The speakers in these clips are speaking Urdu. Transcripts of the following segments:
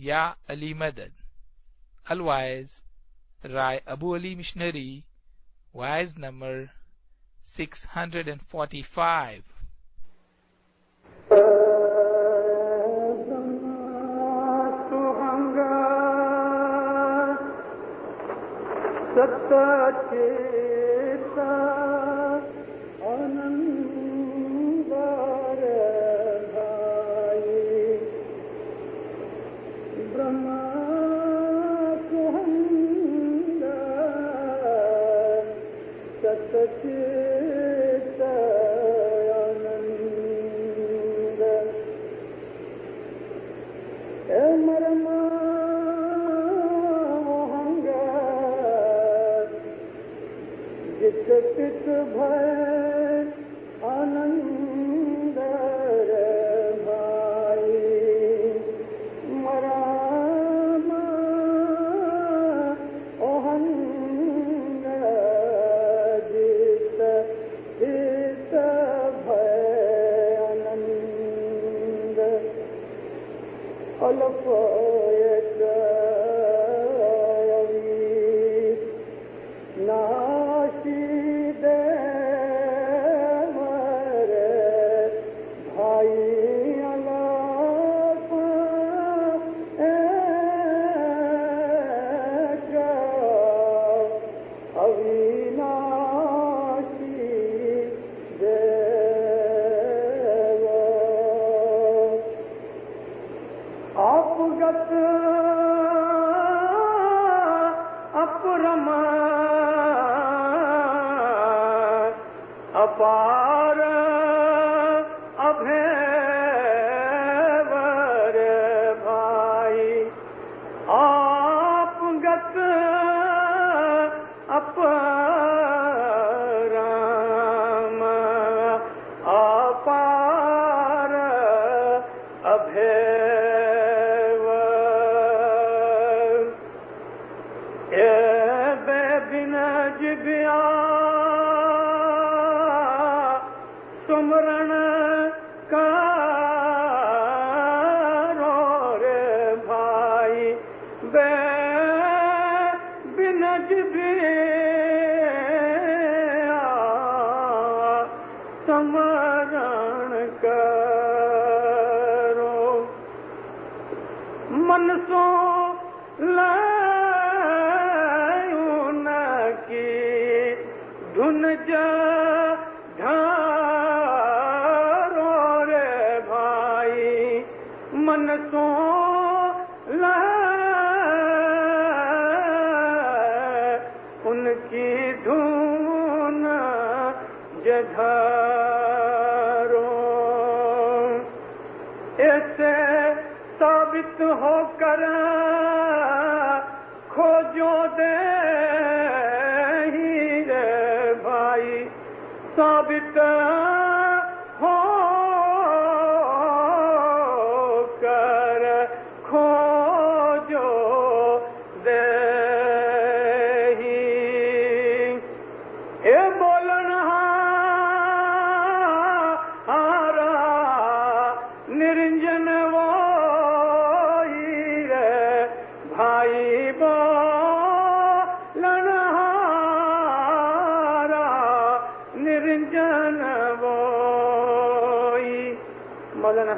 Ya Ali Madad. Otherwise, Rai Abu Ali Missionary, wise number 645.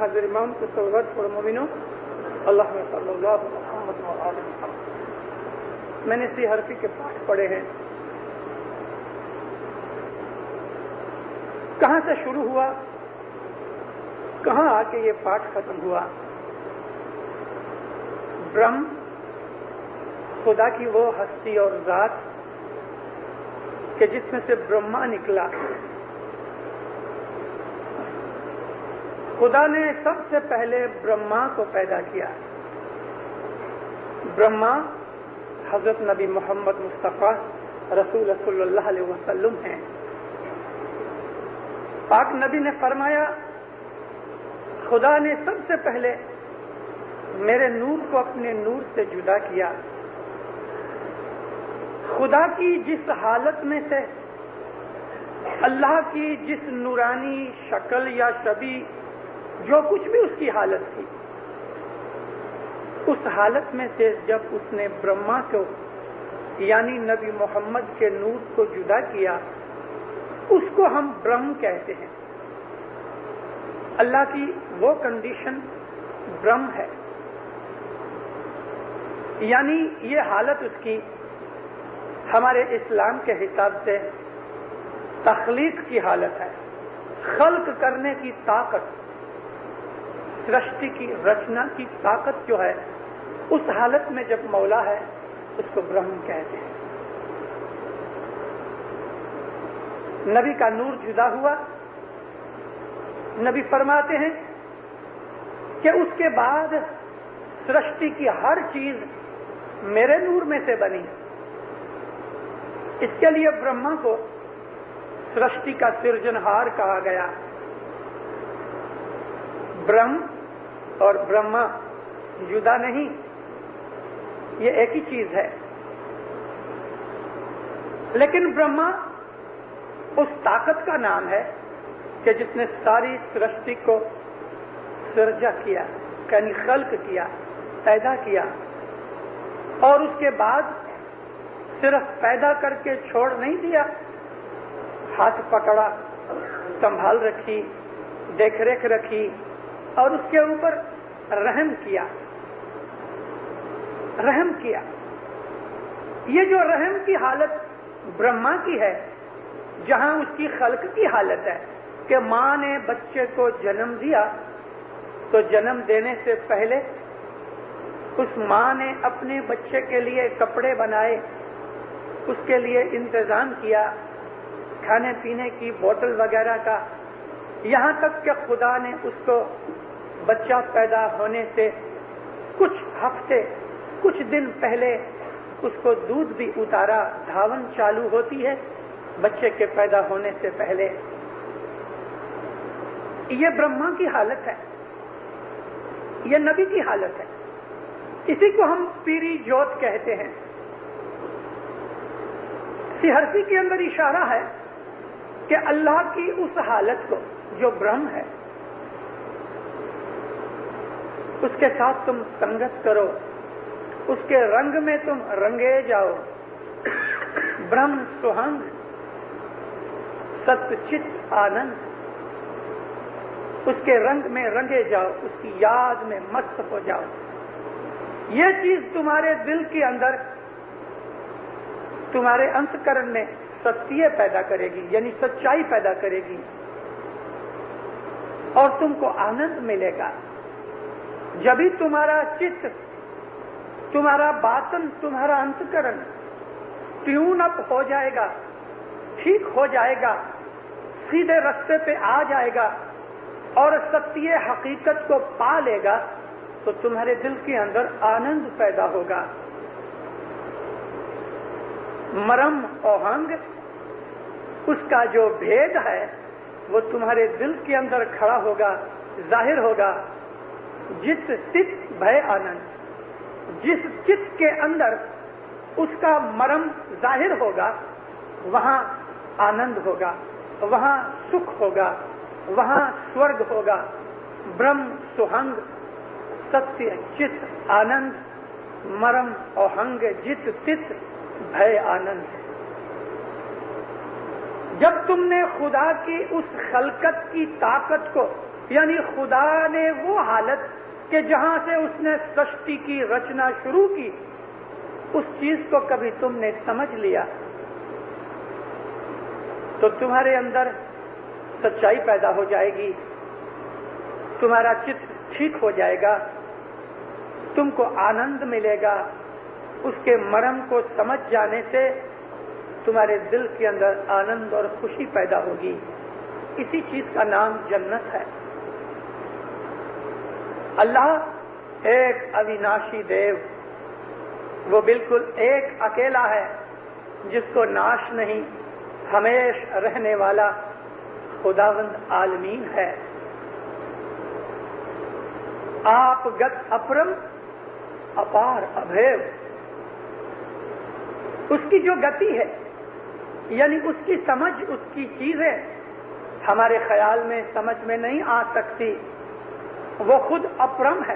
حضرت امام کو سوگت پر مومنوں اللہ صلی اللہ محمد و آل محمد. میں نے سی حرفی کے پاٹھ پڑھے ہیں. کہاں سے شروع ہوا, کہاں آ کے یہ پاٹھ ختم ہوا؟ برہم خدا کی وہ ہستی اور ذات کہ جس میں سے برہما نکلا. خدا نے سب سے پہلے برہما کو پیدا کیا. برہما حضرت نبی محمد مصطفیٰ رسول صلی اللہ علیہ وسلم ہیں. پاک نبی نے فرمایا خدا نے سب سے پہلے میرے نور کو اپنے نور سے جدا کیا. خدا کی جس حالت میں سے اللہ کی جس نورانی شکل یا شبیہ جو کچھ بھی اس کی حالت تھی, اس حالت میں سے جب اس نے برہما کو یعنی نبی محمد کے نور کو جدا کیا، اس کو ہم برہم کہتے ہیں۔ اللہ کی وہ کنڈیشن برہم ہے، یعنی یہ حالت اس کی ہمارے اسلام کے حساب سے تخلیق کی حالت ہے، خلق کرنے کی طاقت، سرشٹی کی رچنا کی طاقت جو ہے، اس حالت میں جب مولا ہے اس کو برہم کہتے ہیں۔ نبی کا نور جدا ہوا، نبی فرماتے ہیں کہ اس کے بعد سرشٹی کی ہر چیز میرے نور میں سے بنی۔ اس کے لیے برہما کو سرشٹی کا سرجنہار کہا گیا۔ برہم اور برہما جدا نہیں، یہ ایک ہی چیز ہے۔ لیکن برہما اس طاقت کا نام ہے کہ جس نے ساری سرشٹی کو سرجا کیا، یعنی خلق کیا، پیدا کیا، اور اس کے بعد صرف پیدا کر کے چھوڑ نہیں دیا، ہاتھ پکڑا، سنبھال رکھی، دیکھ ریکھ رکھی، اور اس کے اوپر رحم کیا۔ رحم کیا، یہ جو رحم کی حالت برہما کی ہے، جہاں اس کی خلق کی حالت ہے کہ ماں نے بچے کو جنم دیا، تو جنم دینے سے پہلے اس ماں نے اپنے بچے کے لیے کپڑے بنائے، اس کے لیے انتظام کیا، کھانے پینے کی بوتل وغیرہ کا، یہاں تک کہ خدا نے اس کو بچہ پیدا ہونے سے کچھ ہفتے، کچھ دن پہلے اس کو دودھ بھی اتارا، دھاون چالو ہوتی ہے بچے کے پیدا ہونے سے پہلے۔ یہ برہما کی حالت ہے، یہ نبی کی حالت ہے، اسی کو ہم پیری جوت کہتے ہیں۔ سحرفی کے اندر اشارہ ہے کہ اللہ کی اس حالت کو جو برہم ہے، اس کے ساتھ تم سنگت کرو، اس کے رنگ میں تم رنگے جاؤ۔ برہم سوہنگ ست چت آنند، اس کے رنگ میں رنگے جاؤ، اس کی یاد میں مست ہو جاؤ۔ یہ چیز تمہارے دل کے اندر، تمہارے انتکرن میں ستیہ پیدا کرے گی، یعنی سچائی پیدا کرے گی، اور تم کو آنند ملے گا۔ جبھی تمہارا چت، تمہارا باطن، تمہارا انتکرن ٹیون اپ ہو جائے گا، ٹھیک ہو جائے گا، سیدھے رستے پہ آ جائے گا، اور ستیہ حقیقت کو پا لے گا، تو تمہارے دل کے اندر آنند پیدا ہوگا۔ مرم اوہنگ، اس کا جو بھید ہے وہ تمہارے دل کے اندر کھڑا ہوگا، ظاہر ہوگا۔ جت چت بھے آنند، جس چت کے اندر اس کا مرم ظاہر ہوگا، وہاں آنند ہوگا، وہاں سکھ ہوگا، وہاں سورگ ہوگا۔ برہم سوہنگ ستیہ چت آنند، مرم اوہنگ جت چت بھے آنند۔ جب تم نے خدا کی اس خلقت کی طاقت کو، یعنی خدا نے وہ حالت کہ جہاں سے اس نے سرشٹی کی رچنا شروع کی، اس چیز کو کبھی تم نے سمجھ لیا، تو تمہارے اندر سچائی پیدا ہو جائے گی، تمہارا چت ٹھیک ہو جائے گا، تم کو آنند ملے گا۔ اس کے مرم کو سمجھ جانے سے تمہارے دل کے اندر آنند اور خوشی پیدا ہوگی۔ اسی چیز کا نام جنت ہے۔ اللہ ایک اویناشی دیو، وہ بالکل ایک اکیلا ہے، جس کو ناش نہیں، ہمیش رہنے والا خداوند عالمین ہے۔ آپ گت اپرم اپار ابھیو، اس کی جو گتی ہے، یعنی اس کی سمجھ، اس کی چیزیں ہمارے خیال میں سمجھ میں نہیں آ سکتی، وہ خود اپرم ہے،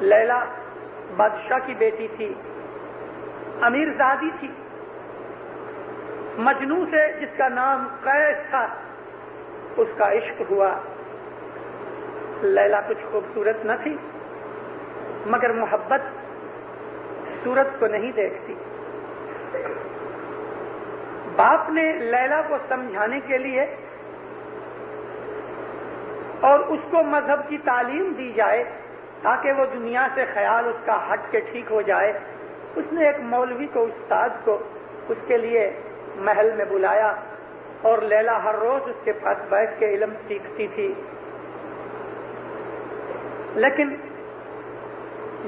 لیلا بادشاہ کی بیٹی تھی، امیر زادی تھی، مجنوں سے جس کا نام قیس تھا اس کا عشق ہوا۔ لیلا کچھ خوبصورت نہ تھی، مگر محبت صورت کو نہیں دیکھتی۔ باپ نے لیلا کو سمجھانے کے لیے اور اس کو مذہب کی تعلیم دی جائے تاکہ وہ دنیا سے خیال اس کا ہٹ کے ٹھیک ہو جائے، اس نے ایک مولوی کو، استاد کو اس کے لیے محل میں بلایا اور لیلا ہر روز اس کے پاس بیٹھ کے علم سیکھتی تھی۔ لیکن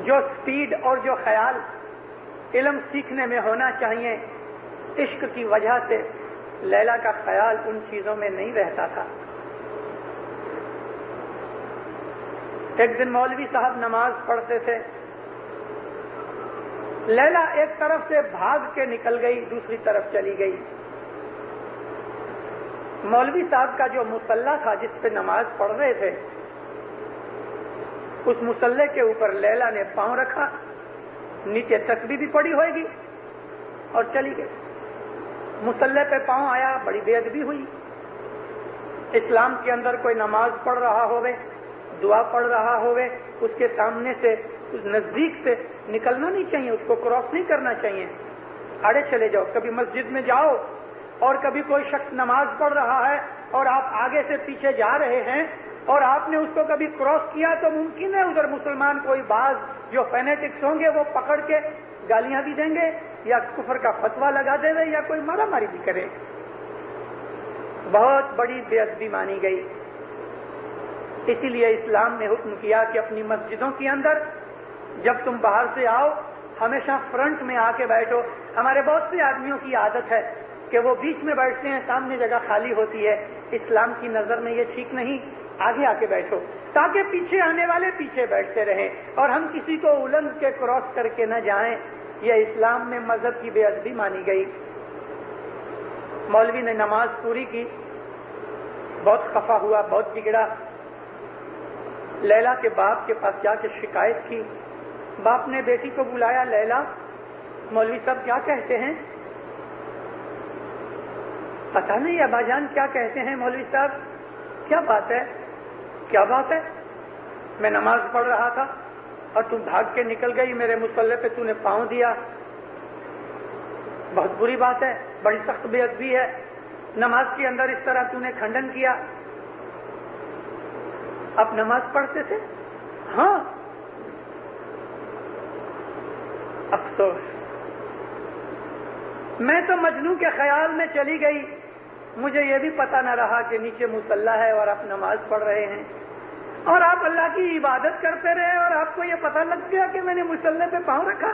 جو سپیڈ اور جو خیال علم سیکھنے میں ہونا چاہیے، عشق کی وجہ سے لیلا کا خیال ان چیزوں میں نہیں رہتا تھا۔ ایک دن مولوی صاحب نماز پڑھتے تھے، لیلا ایک طرف سے بھاگ کے نکل گئی، دوسری طرف چلی گئی۔ مولوی صاحب کا جو مصلی تھا جس پہ نماز پڑھ رہے تھے، اس مصلی کے اوپر لیلا نے پاؤں رکھا، نیچے تسبیح بھی پڑی ہوئے گی اور چلی گئی۔ مصلی پہ پاؤں آیا، بڑی بے ادبی ہوئی۔ اسلام کے اندر کوئی نماز پڑھ رہا ہوئے، دعا پڑھ رہا ہوئے، اس کے سامنے سے، اس نزدیک سے نکلنا نہیں چاہیے، اس کو کراس نہیں کرنا چاہیے، آڑے چلے جاؤ۔ کبھی مسجد میں جاؤ اور کبھی کوئی شخص نماز پڑھ رہا ہے اور آپ آگے سے پیچھے جا رہے ہیں اور آپ نے اس کو کبھی کراس کیا تو ممکن ہے ادھر مسلمان کوئی بعض جو فینیٹکس ہوں گے وہ پکڑ کے گالیاں بھی دیں گے یا کفر کا فتویٰ لگا دے گا یا کوئی مارا ماری بھی کرے۔ بہت بڑی بے ادبی مانی گئی۔ اسی لیے اسلام نے حکم کیا کہ اپنی مسجدوں کے اندر جب تم باہر سے آؤ ہمیشہ فرنٹ میں آ کے بیٹھو۔ ہمارے بہت سے آدمیوں کی عادت ہے کہ وہ بیچ میں بیٹھتے ہیں، سامنے جگہ خالی ہوتی ہے۔ اسلام کی نظر میں یہ ٹھیک نہیں، آگے آ کے بیٹھو تاکہ پیچھے آنے والے پیچھے بیٹھتے رہیں اور ہم کسی کو الجھ کے کراس کر کے نہ جائیں۔ یہ اسلام میں مذہب کی بے ادبی مانی گئی۔ مولوی نے نماز پوری کی، بہت خفا ہوا، بہت بگڑا۔ لیلا کے باپ کے پاس جا کے شکایت کی۔ باپ نے بیٹی کو بلایا، لیلا مولوی صاحب کیا کہتے ہیں؟ پتہ نہیں ابا جان کیا کہتے ہیں مولوی صاحب؟ کیا بات ہے؟ کیا بات ہے؟ میں نماز پڑھ رہا تھا اور تم بھاگ کے نکل گئی، میرے مصلی پہ تو نے پاؤں دیا، بہت بری بات ہے، بڑی سخت بے ادبی ہے، نماز کے اندر اس طرح تو نے کھنڈن کیا۔ اب نماز پڑھتے تھے؟ ہاں۔ افسوس، میں تو مجنوں کے خیال میں چلی گئی، مجھے یہ بھی پتہ نہ رہا کہ نیچے مصلی ہے اور آپ نماز پڑھ رہے ہیں اور آپ اللہ کی عبادت کرتے رہے اور آپ کو یہ پتہ لگ گیا کہ میں نے مصلی پہ پاؤں رکھا۔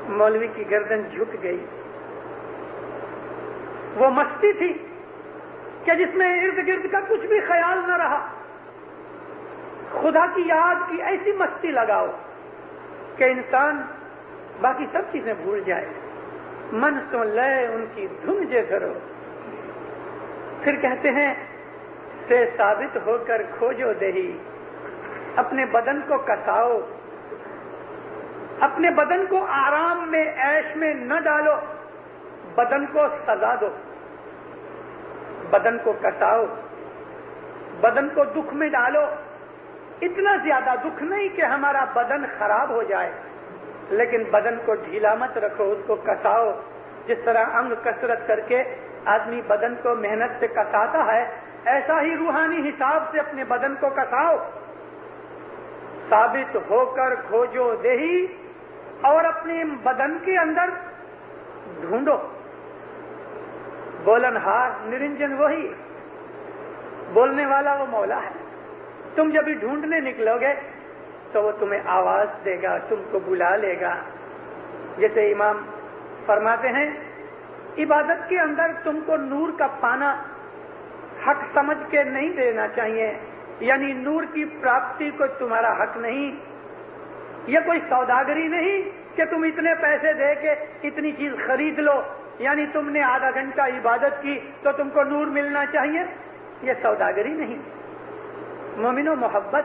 مولوی کی گردن جھک گئی۔ وہ مستی تھی کہ جس میں ارد گرد کا کچھ بھی خیال نہ رہا۔ خدا کی یاد کی ایسی مستی لگاؤ کہ انسان باقی سب چیزیں بھول جائے۔ من سو لے ان کی دھن جے کرو، پھر کہتے ہیں سے ثابت ہو کر کھوجو دہی، اپنے بدن کو کساؤ، اپنے بدن کو آرام میں عیش میں نہ ڈالو، بدن کو سزا دو، بدن کو کساؤ، بدن کو دکھ میں ڈالو۔ اتنا زیادہ دکھ نہیں کہ ہمارا بدن خراب ہو جائے، لیکن بدن کو ڈھیلا مت رکھو، اس کو کساؤ۔ جس طرح انگ کسرت کر کے آدمی بدن کو محنت سے کساتا ہے، ایسا ہی روحانی حساب سے اپنے بدن کو کساؤ۔ ثابت ہو کر کھوجو دیہی، اور اپنے بدن کے اندر ڈھونڈو۔ بولن ہار نرنجن وہی، بولنے والا وہ مولا ہے۔ تم جب ہی ڈھونڈنے نکلو گے تو وہ تمہیں آواز دے گا، تم کو بلا لے گا۔ جیسے امام فرماتے ہیں، عبادت کے اندر تم کو نور کا پانا حق سمجھ کے نہیں دینا چاہیے، یعنی نور کی پراپتی کو تمہارا حق نہیں، یہ کوئی سوداگری نہیں کہ تم اتنے پیسے دے کے اتنی چیز خرید لو، یعنی تم نے آدھا گھنٹہ عبادت کی تو تم کو نور ملنا چاہیے، یہ سوداگری نہیں۔ مومنو، محبت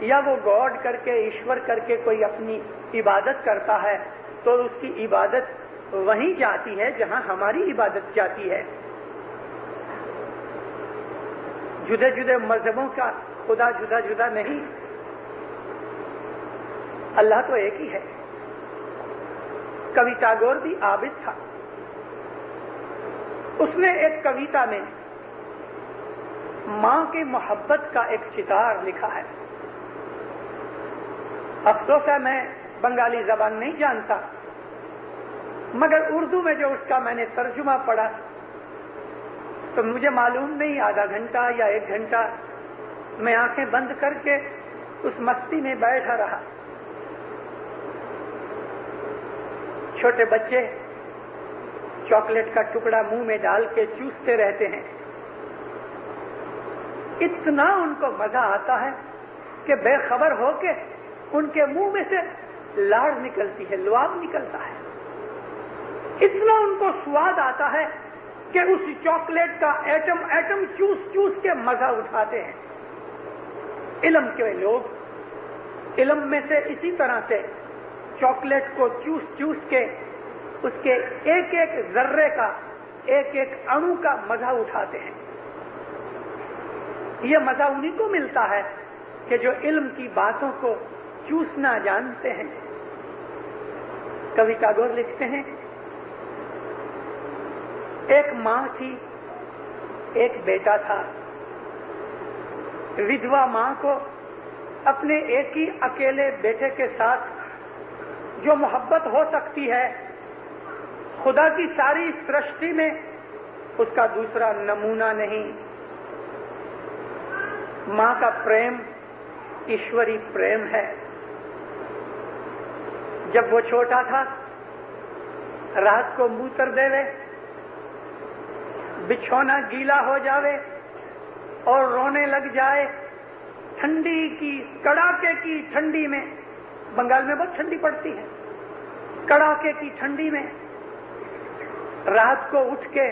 یا وہ گاڈ کر کے ایشور کر کے کوئی اپنی عبادت کرتا ہے تو اس کی عبادت وہیں جاتی ہے جہاں ہماری عبادت جاتی ہے. جدے جدے مذہبوں کا خدا جدا جدا نہیں، اللہ تو ایک ہی ہے. کبھی ٹاگور بھی عابد تھا. اس نے ایک کویتا میں ماں کی محبت کا ایک چتار لکھا ہے. افسوس ہے میں بنگالی زبان نہیں جانتا، مگر اردو میں جو اس کا میں نے ترجمہ پڑھا تو مجھے معلوم نہیں آدھا گھنٹہ یا 1 گھنٹہ میں آنکھیں بند کر کے اس مستی میں بیٹھا رہا. چھوٹے بچے چاکلیٹ کا ٹکڑا منہ میں ڈال کے چوستے رہتے ہیں. اتنا ان کو مزہ آتا ہے کہ بے خبر ہو کے ان کے منہ میں سے لاڑ نکلتی ہے، لعاب نکلتا ہے. اتنا ان کو سواد آتا ہے کہ اس چاکلیٹ کا ایٹم ایٹم چوس چوس کے مزہ اٹھاتے ہیں. علم کے لوگ علم میں سے اسی طرح سے چاکلیٹ کو چوس چوس کے اس کے ایک ایک ذرے کا ایک ایک اණو کا مزہ اٹھاتے ہیں. یہ مزہ انہیں کو ملتا ہے کہ جو علم کی باتوں کو چوسنا جانتے ہیں. کبھی ٹاگور لکھتے ہیں ایک ماں تھی، ایک بیٹا تھا. ودھوا ماں کو اپنے ایک ہی اکیلے بیٹے کے ساتھ جو محبت ہو سکتی ہے خدا کی ساری سرشٹی میں اس کا دوسرا نمونہ نہیں. ماں کا پریم ایشوری پریم ہے. جب وہ چھوٹا تھا رات کو موتر دے، بچھونا گیلا ہو جاوے اور رونے لگ جائے، ٹھنڈی کی کڑاکے کی ٹھنڈی میں، بنگال میں بہت ٹھنڈی پڑتی ہے، کڑاکے کی ٹھنڈی میں رات کو اٹھ کے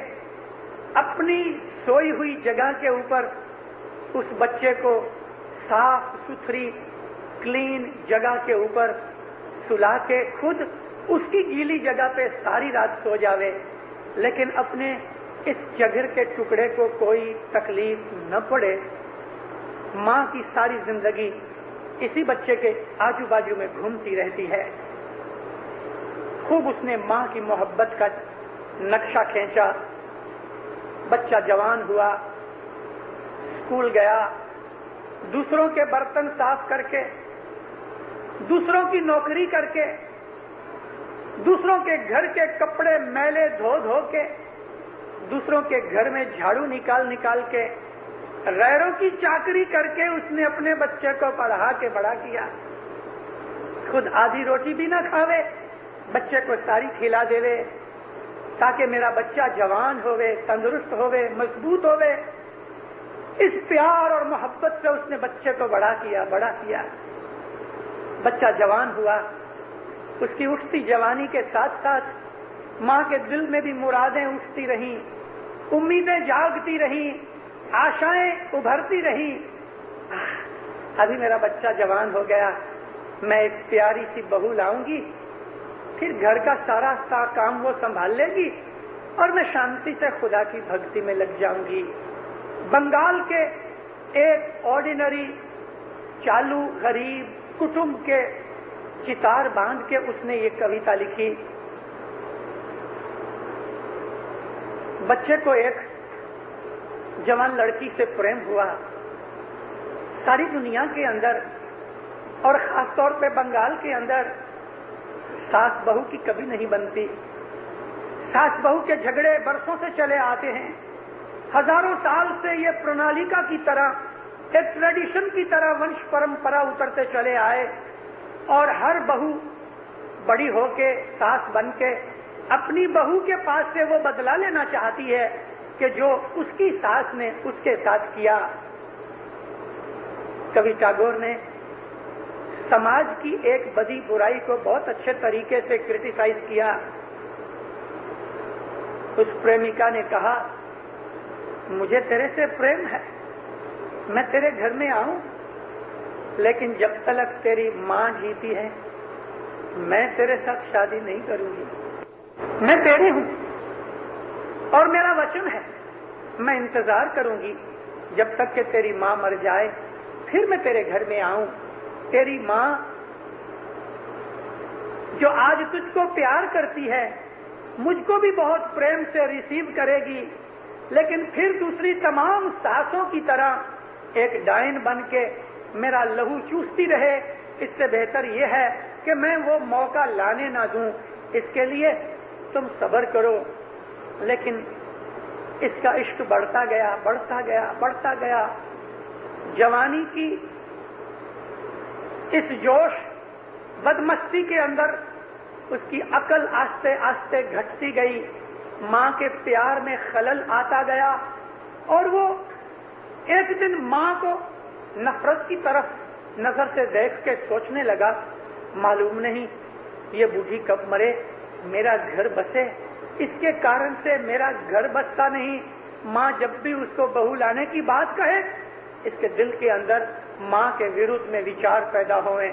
اپنی سوئی ہوئی جگہ کے اوپر اس بچے کو صاف ستھری کلین جگہ کے اوپر سلا کے خود اس کی گیلی جگہ پہ ساری رات سو جاوے، لیکن اپنے اس جگر کے ٹکڑے کو کوئی تکلیف نہ پڑے. ماں کی ساری زندگی اسی بچے کے آجو باجو میں گھومتی رہتی ہے. خوب اس نے ماں کی محبت کا نقشہ کھینچا. بچہ جوان ہوا، اسکول گیا، دوسروں کے برتن صاف کر کے، دوسروں کی نوکری کر کے، دوسروں کے گھر کے کپڑے میلے دھو دھو کے، دوسروں کے گھر میں جھاڑو نکال نکال کے، غیروں کی چاکری کر کے اس نے اپنے بچے کو پڑھا کے بڑا کیا. خود آدھی روٹی بھی نہ کھاوے، بچے کو ساری کھلا دے تاکہ میرا بچہ جوان ہوئے، تندرست ہوئے، مضبوط ہوئے. اس پیار اور محبت سے اس نے بچے کو بڑا کیا. بچہ جوان ہوا، اس کی اٹھتی جوانی کے ساتھ ساتھ ماں کے دل میں بھی مرادیں اٹھتی رہیں، امیدیں جاگتی رہیں، آشائیں ابھرتی رہیں. ابھی میرا بچہ جوان ہو گیا، میں ایک پیاری سی بہو لاؤں گی، پھر گھر کا سارا کام وہ سنبھال لے گی اور میں شانتی سے خدا کی بھکتی میں لگ جاؤں گی. بنگال کے ایک آرڈینری چالو غریب کٹمب کے چتار باندھ کے اس نے یہ کویتا لکھی. بچے کو ایک جوان لڑکی سے پریم ہوا. ساری دنیا کے اندر اور خاص طور پہ بنگال کے اندر ساس بہو کی کبھی نہیں بنتی. ساس بہو کے جھگڑے برسوں سے چلے آتے ہیں. ہزاروں سال سے یہ پرنالیکا کی طرح، ایک ٹریڈیشن کی طرح ونش پرمپرا اترتے چلے آئے اور ہر بہو بڑی ہو کے ساس بن کے اپنی بہو کے پاس سے وہ بدلہ لینا چاہتی ہے کہ جو اس کی ساس نے اس کے ساتھ کیا. کبھی ٹاگور نے سماج کی ایک بدی برائی کو بہت اچھے طریقے سے کرٹیسائز کیا. اس پریمکا نے کہا مجھے تیرے سے پریم ہے، میں تیرے گھر میں آؤں، لیکن جب تک تیری ماں جیتی ہے میں تیرے ساتھ شادی نہیں کروں گی. میں تیری ہوں اور میرا وچن ہے میں انتظار کروں گی جب تک کہ تیری ماں مر جائے، پھر میں تیرے گھر میں آؤں. تیری ماں جو آج تجھ کو پیار کرتی ہے مجھ کو بھی بہت پریم سے ریسیو کرے گی، لیکن پھر دوسری تمام ساسوں کی طرح ایک ڈائن بن کے میرا لہو چوستی رہے. اس سے بہتر یہ ہے کہ میں وہ موقع لانے نہ دوں. اس کے لیے تم صبر کرو. لیکن اس کا عشق بڑھتا گیا بڑھتا گیا بڑھتا گیا. جوانی کی اس جوش بدمستی کے اندر اس کی عقل آہستہ آہستہ گھٹتی گئی. ماں کے پیار میں خلل آتا گیا اور وہ ایک دن ماں کو نفرت کی طرف نظر سے دیکھ کے سوچنے لگا معلوم نہیں یہ بوڑھی کب مرے میرا گھر بسے، اس کے کارن سے میرا گھر بستا نہیں. ماں جب بھی اس کو بہو لانے کی بات کہے اس کے دل کے اندر ماں کے ورودھ میں وچار پیدا ہوئے.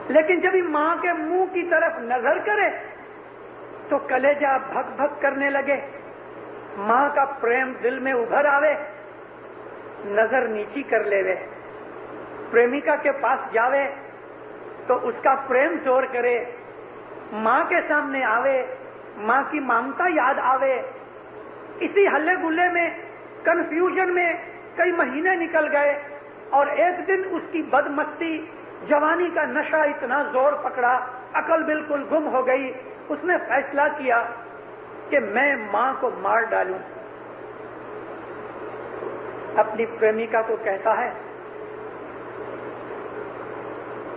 لیکن جب ماں کے منہ کی طرف نظر کرے تو کلیجہ بھگ بھگ کرنے لگے. ماں کا پریم دل میں ابھر آوے، نظر نیچی کر لے وے. پریمکا کے پاس جاوے تو اس کا پریم زور کرے. ماں کے سامنے آوے، ماں کی ممتا یاد آوے. اسی ہلے گلے میں کنفیوژن میں کئی مہینے نکل گئے اور ایک دن اس کی بدمستی جوانی کا نشہ اتنا زور پکڑا عقل بالکل گم ہو گئی. اس نے فیصلہ کیا کہ میں ماں کو مار ڈالوں. اپنی پریمکا کو کہتا ہے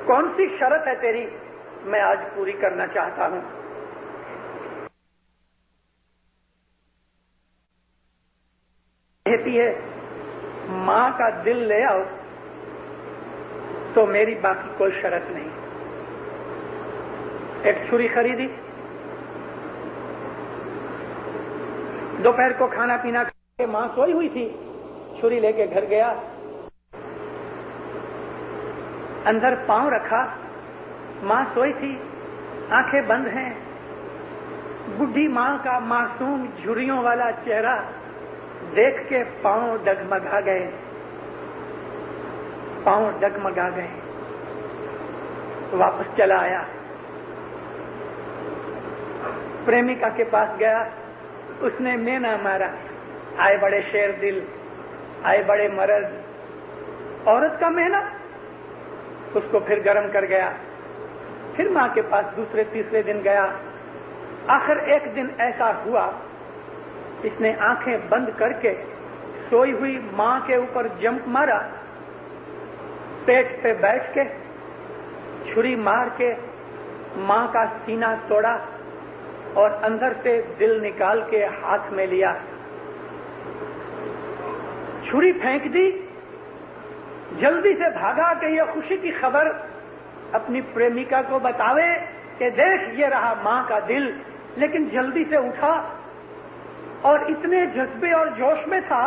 کون سی شرط ہے تیری، میں آج پوری کرنا چاہتا ہوں. کہتی ہے ماں کا دل لے آؤ تو میری باقی کوئی شرط نہیں. ایک چھری خریدی، دوپہر کو کھانا پینا کھا کے ماں سوئی ہوئی تھی، چھری لے کے گھر گیا، اندر پاؤں رکھا، ماں سوئی تھی، آنکھیں بند ہیں. بڈھی ماں کا معصوم جھریوں والا چہرہ دیکھ کے پاؤں ڈگمگا گئے، پاؤں ڈگمگا گئے. واپس چلا آیا، پریمکا کے پاس گیا. اس نے مینا مارا، آئے بڑے شیر دل، آئے بڑے مرد. عورت کا مینا اس کو پھر گرم کر گیا. پھر ماں کے پاس دوسرے تیسرے دن گیا. آخر ایک دن ایسا ہوا اس نے آنکھیں بند کر کے سوئی ہوئی ماں کے اوپر جمپ مارا، پیٹ پہ بیٹھ کے چھری مار کے ماں کا سینہ توڑا اور اندر سے دل نکال کے ہاتھ میں لیا. چھری پھینک دی، جلدی سے بھاگا کہ یہ خوشی کی خبر اپنی پریمکا کو بتاوے کہ دیکھ یہ رہا ماں کا دل. لیکن جلدی سے اٹھا اور اتنے جذبے اور جوش میں تھا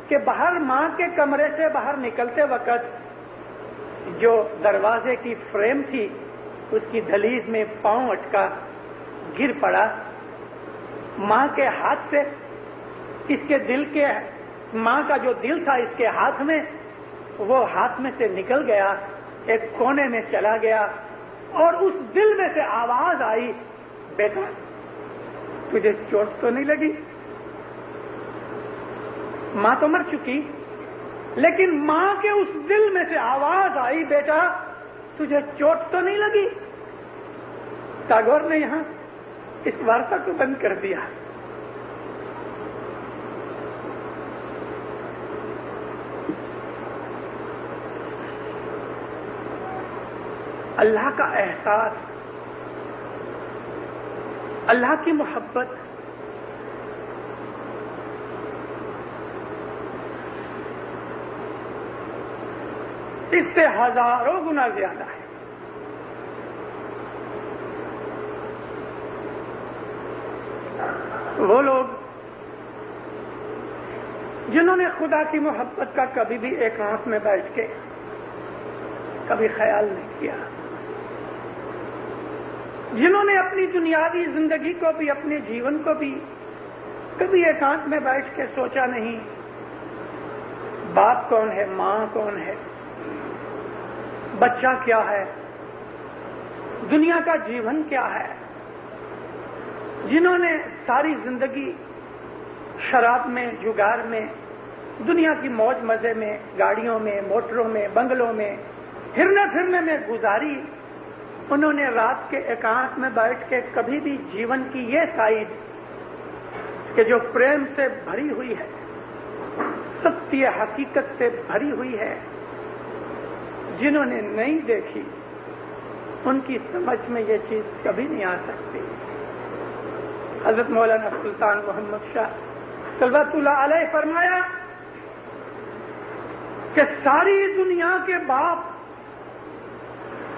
کہ باہر ماں کے کمرے سے باہر نکلتے وقت جو دروازے کی فریم تھی اس کی دہلیز میں پاؤں اٹکا، گر پڑا. ماں کے ہاتھ سے اس کے دل کے، ماں کا جو دل تھا اس کے ہاتھ میں، وہ ہاتھ میں سے نکل گیا، ایک کونے میں چلا گیا. اور اس دل میں سے آواز آئی بیٹا تجھے چوٹ تو نہیں لگی؟ ماں تو مر چکی، لیکن ماں کے اس دل میں سے آواز آئی بیٹا تجھے چوٹ تو نہیں لگی؟ ٹاگور نے یہاں اس وارتا کو بند کر دیا. اللہ کا احساس، اللہ کی محبت اس سے ہزاروں گنا زیادہ ہے. وہ لوگ جنہوں نے خدا کی محبت کا کبھی بھی ایکانت میں بیٹھ کے کبھی خیال نہیں کیا، جنہوں نے اپنی دنیاوی زندگی کو بھی، اپنے جیون کو بھی کبھی ایکانت میں بیٹھ کے سوچا نہیں باپ کون ہے، ماں کون ہے، بچہ کیا ہے، دنیا کا جیون کیا ہے، جنہوں نے ساری زندگی شراب میں، جگار میں، دنیا کی موج مزے میں، گاڑیوں میں، موٹروں میں، بنگلوں میں، ہرنے پھرنے میں گزاری، انہوں نے رات کے ایکانت میں بیٹھ کے کبھی بھی جیون کی یہ سائڈ کہ جو پریم سے بھری ہوئی ہے، ستیہ حقیقت سے بھری ہوئی ہے، جنہوں نے نہیں دیکھی ان کی سمجھ میں یہ چیز کبھی نہیں آ سکتی۔ حضرت مولانا سلطان محمد شاہ صلوات اللہ علیہ فرمایا کہ ساری دنیا کے باپ،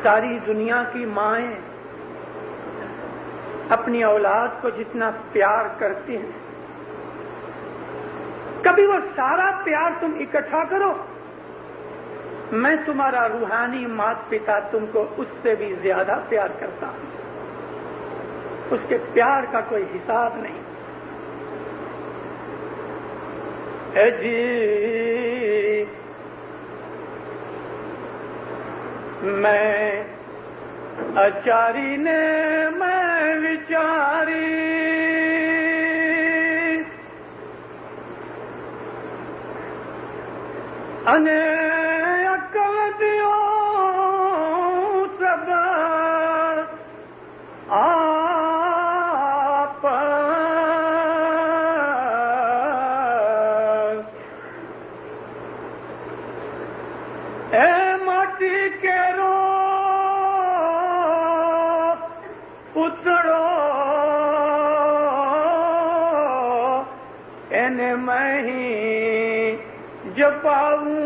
ساری دنیا کی مائیں اپنی اولاد کو جتنا پیار کرتی ہیں، کبھی وہ سارا پیار تم اکٹھا کرو، میں تمہارا روحانی مات پتا تم کو اس سے بھی زیادہ پیار کرتا ہوں، اس کے پیار کا کوئی حساب نہیں۔ اے جی میں اچاری نے میں وچاری انے عقل دیو سب آپ اے ماٹی کے رو اتڑو این میں ہی جپاؤں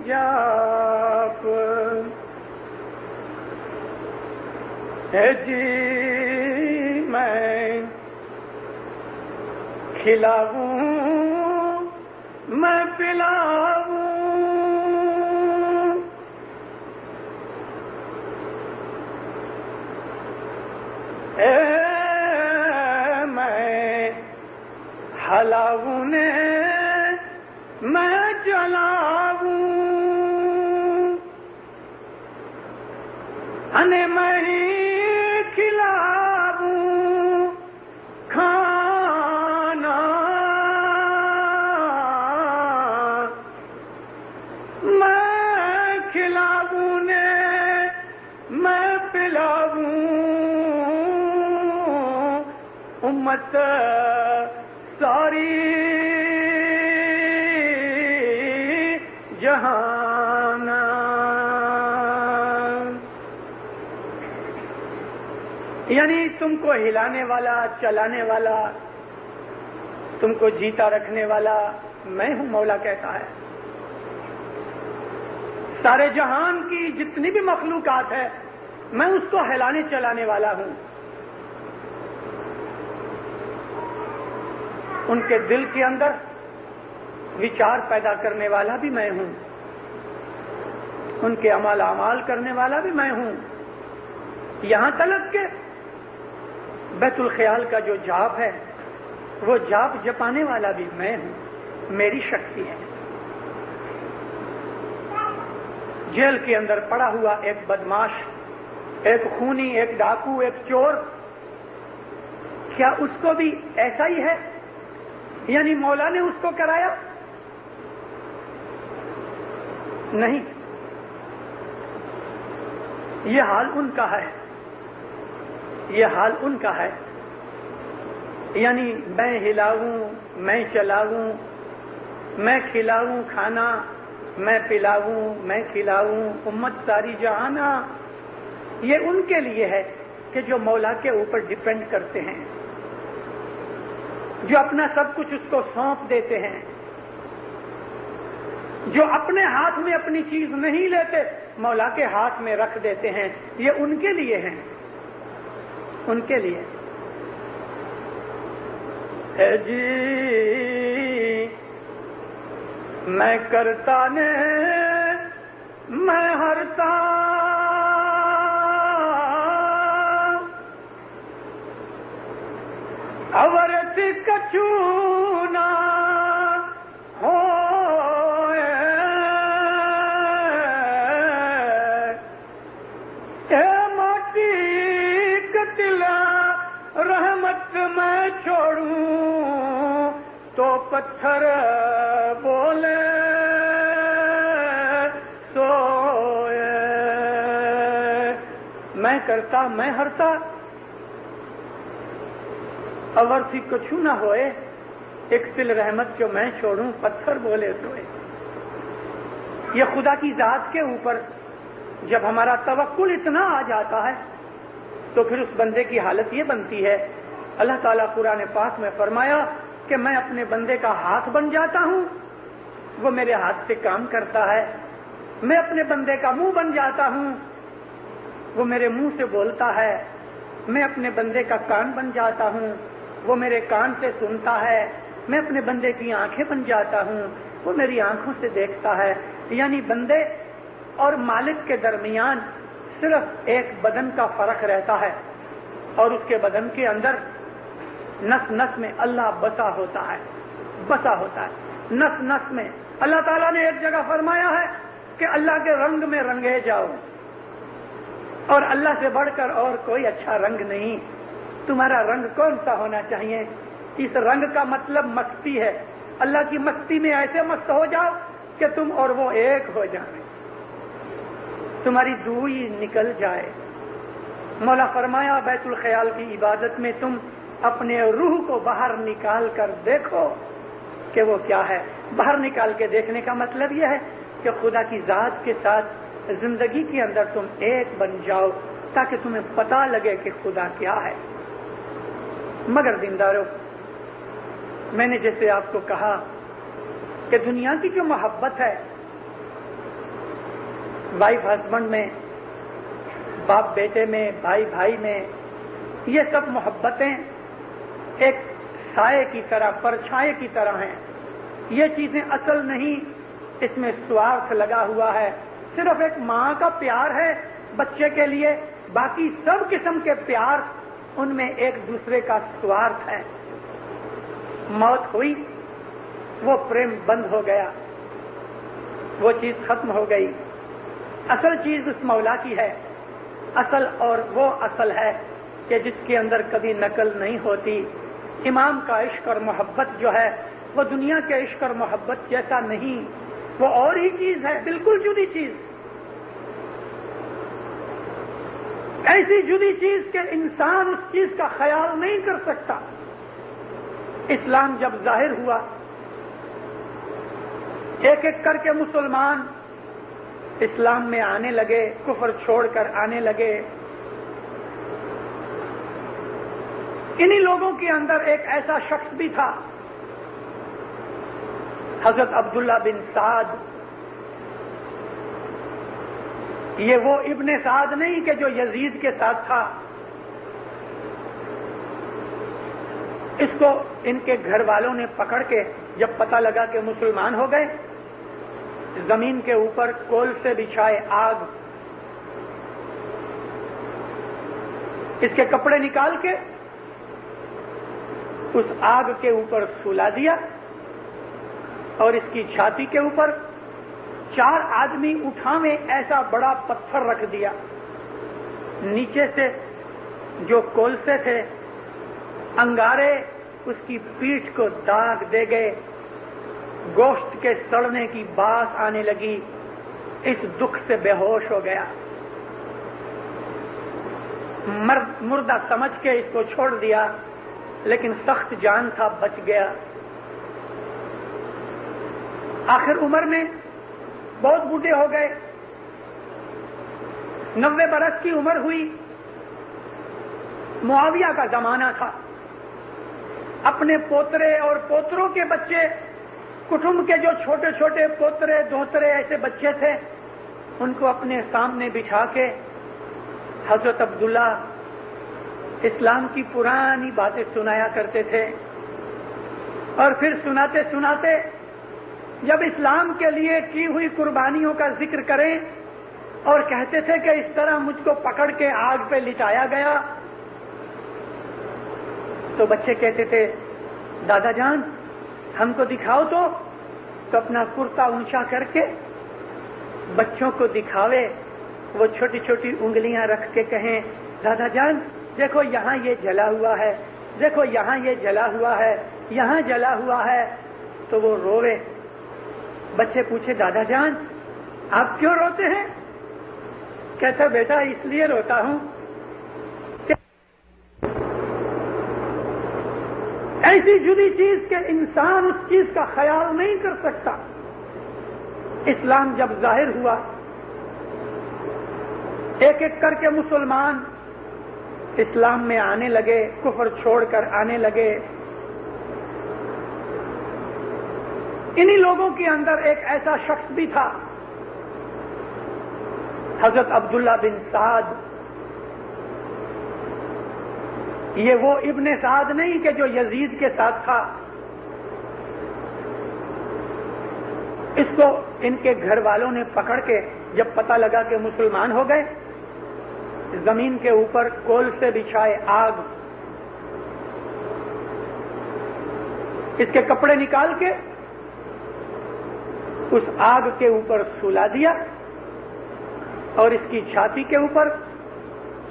جاپ، اے جی میں کھلاؤں میں پلاؤں، اے میں ہلاؤں نے میں جلاؤں، انے میں ہی کھلاؤں کھانا، میں کھلاؤں نے میں پلاؤں، امت ساری جہان، یعنی تم کو ہلانے والا، چلانے والا، تم کو جیتا رکھنے والا میں ہوں، مولا کہتا ہے۔ سارے جہان کی جتنی بھی مخلوقات ہے میں اس کو ہلانے چلانے والا ہوں، ان کے دل کے اندر وچار پیدا کرنے والا بھی میں ہوں، ان کے اعمال کرنے والا بھی میں ہوں، یہاں تلک کہ بیت الخیال کا جو جاپ ہے وہ جاپ جپانے والا بھی میں ہوں، میری شکتی ہے۔ جیل کے اندر پڑا ہوا ایک بدماش، ایک خونی، ایک ڈاکو، ایک چور، کیا اس کو بھی ایسا ہی ہے؟ یعنی مولا نے اس کو کرایا؟ نہیں، یہ حال ان کا ہے، یہ حال ان کا ہے، یعنی میں ہلاؤں، میں چلاؤں، میں کھلاؤں کھانا، میں پلاؤں، میں کھلاؤں امت ساری جہانا، یہ ان کے لیے ہے کہ جو مولا کے اوپر ڈیپینڈ کرتے ہیں، جو اپنا سب کچھ اس کو سونپ دیتے ہیں، جو اپنے ہاتھ میں اپنی چیز نہیں لیتے، مولا کے ہاتھ میں رکھ دیتے ہیں، یہ ان کے لیے ہیں، ان کے لیے۔ ہے جی میں کرتا نے میں ہرتا اورت کچو نہ ہو ماٹی کتلا رحمت میں چھوڑوں تو پتھر بولے سوئے میں کرتا میں ہرتا اور سی کچھ نہ ہوئے ایک تل رحمت جو میں چھوڑوں پتھر بولے سوئے. یہ خدا کی ذات کے اوپر جب ہمارا توکل اتنا آ جاتا ہے تو پھر اس بندے کی حالت یہ بنتی ہے. اللہ تعالیٰ قرآن پاک میں فرمایا کہ میں اپنے بندے کا ہاتھ بن جاتا ہوں, وہ میرے ہاتھ سے کام کرتا ہے. میں اپنے بندے کا منہ بن جاتا ہوں, وہ میرے منہ سے بولتا ہے. میں اپنے بندے کا کان بن جاتا ہوں, وہ میرے کان سے سنتا ہے. میں اپنے بندے کی آنکھیں بن جاتا ہوں, وہ میری آنکھوں سے دیکھتا ہے. یعنی بندے اور مالک کے درمیان صرف ایک بدن کا فرق رہتا ہے اور اس کے بدن کے اندر نس نس میں اللہ بسا ہوتا ہے. نس نس میں اللہ تعالیٰ نے ایک جگہ فرمایا ہے کہ اللہ کے رنگ میں رنگے جاؤ, اور اللہ سے بڑھ کر اور کوئی اچھا رنگ نہیں. تمہارا رنگ کون سا ہونا چاہیے؟ اس رنگ کا مطلب مستی ہے. اللہ کی مستی میں ایسے مست ہو جاؤ کہ تم اور وہ ایک ہو جائیں, تمہاری دوئی نکل جائے. مولا فرمایا بیت الخیال کی عبادت میں تم اپنے روح کو باہر نکال کر دیکھو کہ وہ کیا ہے. باہر نکال کے دیکھنے کا مطلب یہ ہے کہ خدا کی ذات کے ساتھ زندگی کے اندر تم ایک بن جاؤ تاکہ تمہیں پتہ لگے کہ خدا کیا ہے. مگر دیندارو, میں نے جیسے آپ کو کہا کہ دنیا کی جو محبت ہے وائف ہسبینڈ میں, باپ بیٹے میں, بھائی بھائی میں, یہ سب محبتیں ایک سائے کی طرح, پرچھائے کی طرح ہیں. یہ چیزیں اصل نہیں, اس میں سوارتھ لگا ہوا ہے. صرف ایک ماں کا پیار ہے بچے کے لیے, باقی سب قسم کے پیار ان میں ایک دوسرے کا سوارتھ ہے. موت ہوئی, وہ پریم بند ہو گیا, وہ چیز ختم ہو گئی. اصل چیز اس مولا کی ہے, اصل, اور وہ اصل ہے کہ جس کے اندر کبھی نقل نہیں ہوتی. امام کا عشق اور محبت جو ہے وہ دنیا کے عشق اور محبت جیسا نہیں, وہ اور ہی چیز ہے, بالکل جدی چیز. ایسی جدی چیز کہ انسان اس چیز کا خیال نہیں کر سکتا. اسلام جب ظاہر ہوا, ایک ایک کر کے مسلمان اسلام میں آنے لگے, کفر چھوڑ کر آنے لگے. انہی لوگوں کے اندر ایک ایسا شخص بھی تھا, حضرت عبداللہ بن سعد. یہ وہ ابن سعد نہیں کہ جو یزید کے ساتھ تھا. اس کو ان کے گھر والوں نے پکڑ کے جب پتہ لگا کہ مسلمان ہو گئے, زمین کے اوپر کول سے بچھائے آگ, اس کے کپڑے نکال کے اس آگ کے اوپر سلا دیا اور اس کی چھاتی کے اوپر 4 آدمی اٹھاویں ایسا بڑا پتھر رکھ دیا. نیچے سے جو کولسے تھے انگارے اس کی پیٹھ کو داغ دے گئے, گوشت کے سڑنے کی باس آنے لگی. اس دکھ سے بے ہوش ہو گیا. مردہ سمجھ کے اس کو چھوڑ دیا, لیکن سخت جان تھا, بچ گیا. آخر عمر میں بہت بوڑھے ہو گئے, 90 برس کی عمر ہوئی. معاویہ کا زمانہ تھا. اپنے پوترے اور پوتروں کے بچے, کٹمب کے جو چھوٹے چھوٹے پوترے دوہترے ایسے بچے تھے, ان کو اپنے سامنے بٹھا کے حضرت عبداللہ اسلام کی پرانی باتیں سنایا کرتے تھے. اور پھر سناتے سناتے جب اسلام کے لیے کی ہوئی قربانیوں کا ذکر کریں اور کہتے تھے کہ اس طرح مجھ کو پکڑ کے آگ پہ لٹایا گیا، تو بچے کہتے تھے دادا جان ہم کو دکھاؤ تو اپنا کرتا اونچا کر کے بچوں کو دکھاوے، وہ چھوٹی چھوٹی انگلیاں رکھ کے کہیں دادا جان دیکھو یہاں یہ جلا ہوا ہے، دیکھو یہاں یہ جلا ہوا ہے، یہاں جلا ہوا ہے، تو وہ روے۔ بچے پوچھے دادا جان آپ کیوں روتے ہیں؟ کہتا بیٹا اس لیے روتا ہوں کہ ایسی جدی چیز کہ انسان اس چیز کا خیال نہیں کر سکتا۔ اسلام جب ظاہر ہوا ایک ایک کر کے مسلمان اسلام میں آنے لگے، کفر چھوڑ کر آنے لگے۔ انہی لوگوں کے اندر ایک ایسا شخص بھی تھا حضرت عبداللہ بن سعد۔ یہ وہ ابن سعد نہیں کہ جو یزید کے ساتھ تھا، اس کو ان کے گھر والوں نے پکڑ کے جب پتہ لگا کہ مسلمان ہو گئے، زمین کے اوپر کول سے بچھائے آگ، اس کے کپڑے نکال کے اس آگ کے اوپر سلا دیا اور اس کی چھاتی کے اوپر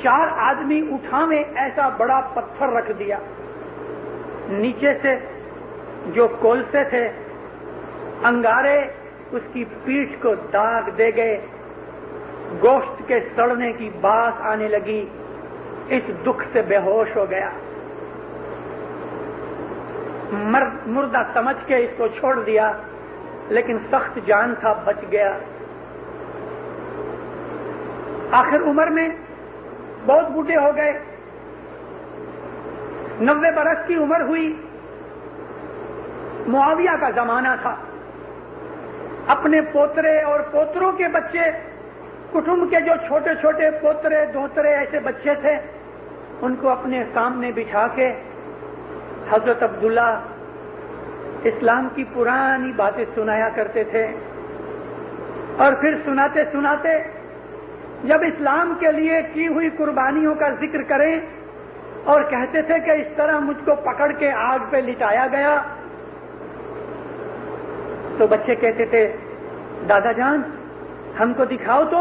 4 آدمی اٹھاویں ایسا بڑا پتھر رکھ دیا، نیچے سے جو کولسے تھے انگارے اس کی پیٹھ کو داغ دے گئے، گوشت کے سڑنے کی باس آنے لگی، اس دکھ سے بے ہوش ہو گیا، مردہ سمجھ کے اس کو چھوڑ دیا، لیکن سخت جان تھا، بچ گیا۔ آخر عمر میں بہت بوڑھے ہو گئے، 90 برس کی عمر ہوئی، معاویہ کا زمانہ تھا، اپنے پوترے اور پوتروں کے بچے، کٹمب کے جو چھوٹے چھوٹے پوترے دوترے ایسے بچے تھے، ان کو اپنے سامنے بٹھا کے حضرت عبداللہ اسلام کی پرانی باتیں سنایا کرتے تھے، اور پھر سناتے سناتے جب اسلام کے لیے کی ہوئی قربانیوں کا ذکر کریں اور کہتے تھے کہ اس طرح مجھ کو پکڑ کے آگ پہ لٹایا گیا، تو بچے کہتے تھے دادا جان ہم کو دکھاؤ تو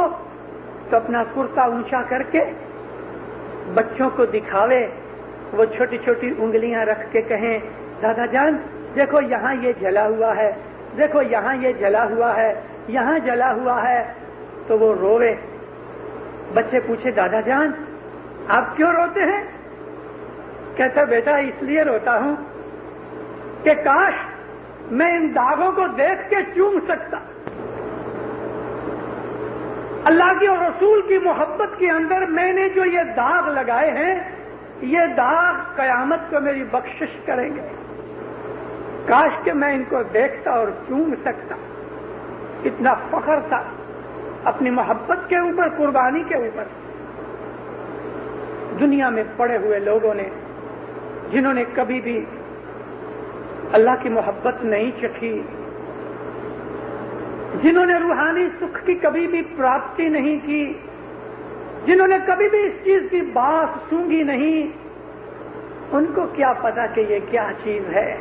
اپنا کرتا اونچا کر کے بچوں کو دکھاوے، وہ چھوٹی چھوٹی انگلیاں رکھ کے کہیں دادا جان دیکھو یہاں یہ جلا ہوا ہے، دیکھو یہاں یہ جلا ہوا ہے، یہاں جلا ہوا ہے، تو وہ روے۔ بچے پوچھے دادا جان آپ کیوں روتے ہیں؟ کہتا بیٹا اس لیے روتا ہوں کہ کاش میں ان داغوں کو دیکھ کے چوم سکتا۔ اللہ کی اور رسول کی محبت کے اندر میں نے جو یہ داغ لگائے ہیں، یہ داغ قیامت کو میری بخشش کریں گے، کاش کہ میں ان کو دیکھتا اور چوم سکتا۔ اتنا فخر تھا اپنی محبت کے اوپر، قربانی کے اوپر۔ دنیا میں پڑے ہوئے لوگوں نے جنہوں نے کبھی بھی اللہ کی محبت نہیں چکھی، جنہوں نے روحانی سکھ کی کبھی بھی پراپتی نہیں کی، جنہوں نے کبھی بھی اس چیز کی باس سونگھی نہیں، ان کو کیا پتا کہ یہ کیا چیز ہے۔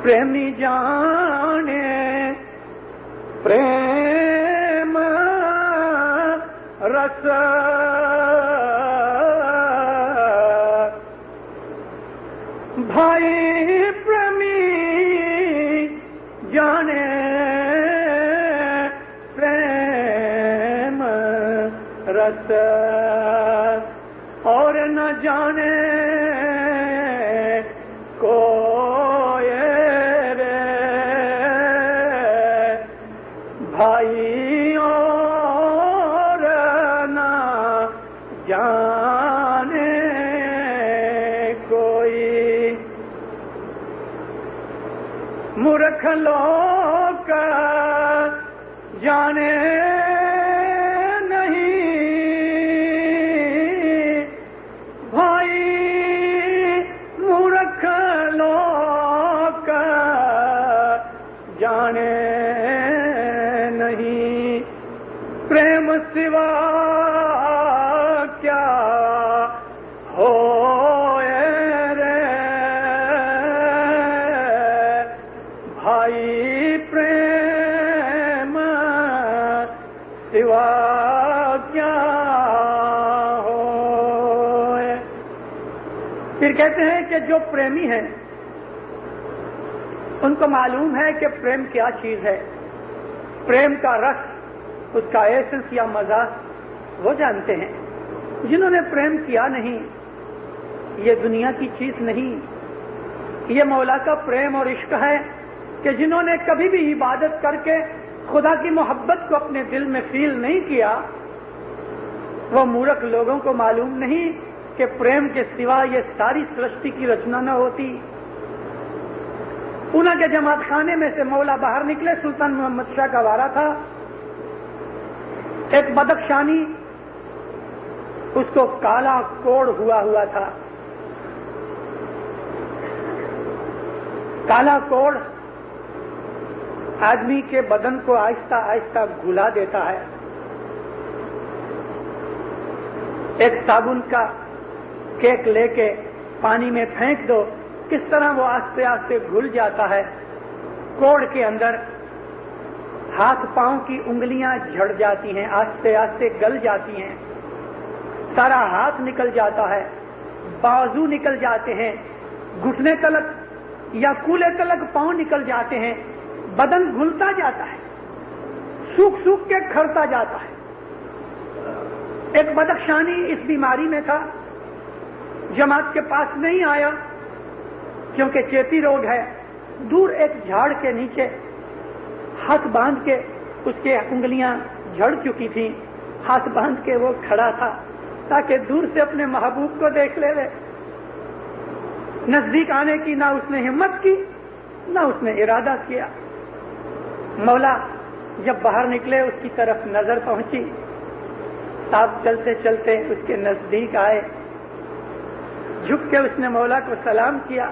پریمی جانے پریم رس بھائی پریمی جانے پریم رس اور نہ جانے کوئی رے بھائی اور نہ جانے کوئی، مورکھ لوگ جانے نہیں بھائی، مورکھ لوگ ہوئے رے بھائی پریم سوا کیا ہوئے. پھر کہتے ہیں کہ جو پریمی ہیں ان کو معلوم ہے کہ پریم کیا چیز ہے، پریم کا رس، اس کا ایسنس یا مزہ وہ جانتے ہیں. جنہوں نے پریم کیا نہیں، یہ دنیا کی چیز نہیں، یہ مولا کا پریم اور عشق ہے کہ جنہوں نے کبھی بھی عبادت کر کے خدا کی محبت کو اپنے دل میں فیل نہیں کیا، وہ مورخ لوگوں کو معلوم نہیں کہ پریم کے سوا یہ ساری سرشٹی کی رچنا نہ ہوتی. پونا کے جماعت خانے میں سے مولا باہر نکلے، سلطان محمد شاہ کا وارا تھا. ایک بدخشانی اس کو کالا کوڑ ہوا تھا. کالا کوڑ آدمی کے بدن کو آہستہ آہستہ گھلا دیتا ہے. ایک صابن کا کیک لے کے پانی میں پھینک دو، کس طرح وہ آہستہ آہستہ گھل جاتا ہے. کوڑ کے اندر ہاتھ پاؤں کی انگلیاں جھڑ جاتی ہیں، آہستہ آہستہ گل جاتی ہیں، سارا ہاتھ نکل جاتا ہے، بازو نکل جاتے ہیں، گھٹنے تلک یا کولے تلک پاؤں نکل جاتے ہیں، بدن گھلتا جاتا ہے، سوکھ سوکھ کے کھڑتا جاتا ہے. ایک بدخشانی اس بیماری میں تھا، جماعت کے پاس نہیں آیا کیونکہ چیپی روگ ہے. دور ایک جھاڑ کے نیچے ہاتھ باندھ کے، اس کے انگلیاں جھڑ چکی تھیں، ہاتھ باندھ کے وہ کھڑا تھا تاکہ دور سے اپنے محبوب کو دیکھ لے. نزدیک آنے کی نہ اس نے ہمت کی نہ اس نے ارادہ کیا. مولا جب باہر نکلے اس کی طرف نظر پہنچی، صاحب چلتے چلتے اس کے نزدیک آئے، جھک کے اس نے مولا کو سلام کیا.